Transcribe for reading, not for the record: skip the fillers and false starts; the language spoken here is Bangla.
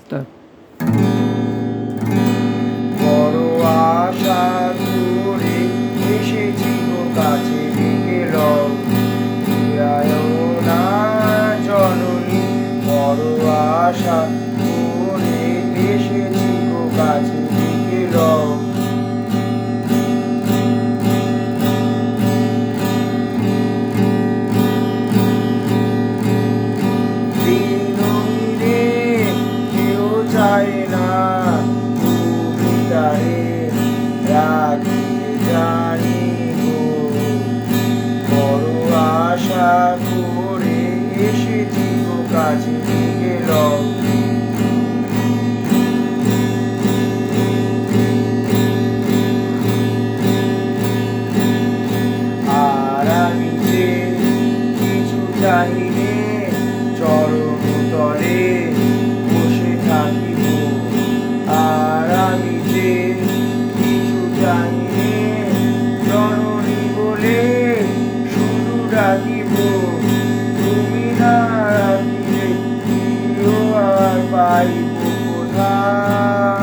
স্টার্ট। বড় আশা করে এসেছি গো কাছে গেলাম, ফিরায়ও না জননী। বড় আশা করে এসেছি গো কাছে গেলাম, দিনরে কেউ চায় না তুমি তারে রাখতে জানি গো। বড় আশা করে এসেছি গো কাছে গেলাম, আর আমি যে কিছু চাহিনে চরণ তলে বসে থাকিব। আর আমি যে কিছু চাহিনে জননী বলে শুধু ডাকিব। তুমি না রাখিলে প্রিয় আর পাইব কোথায়?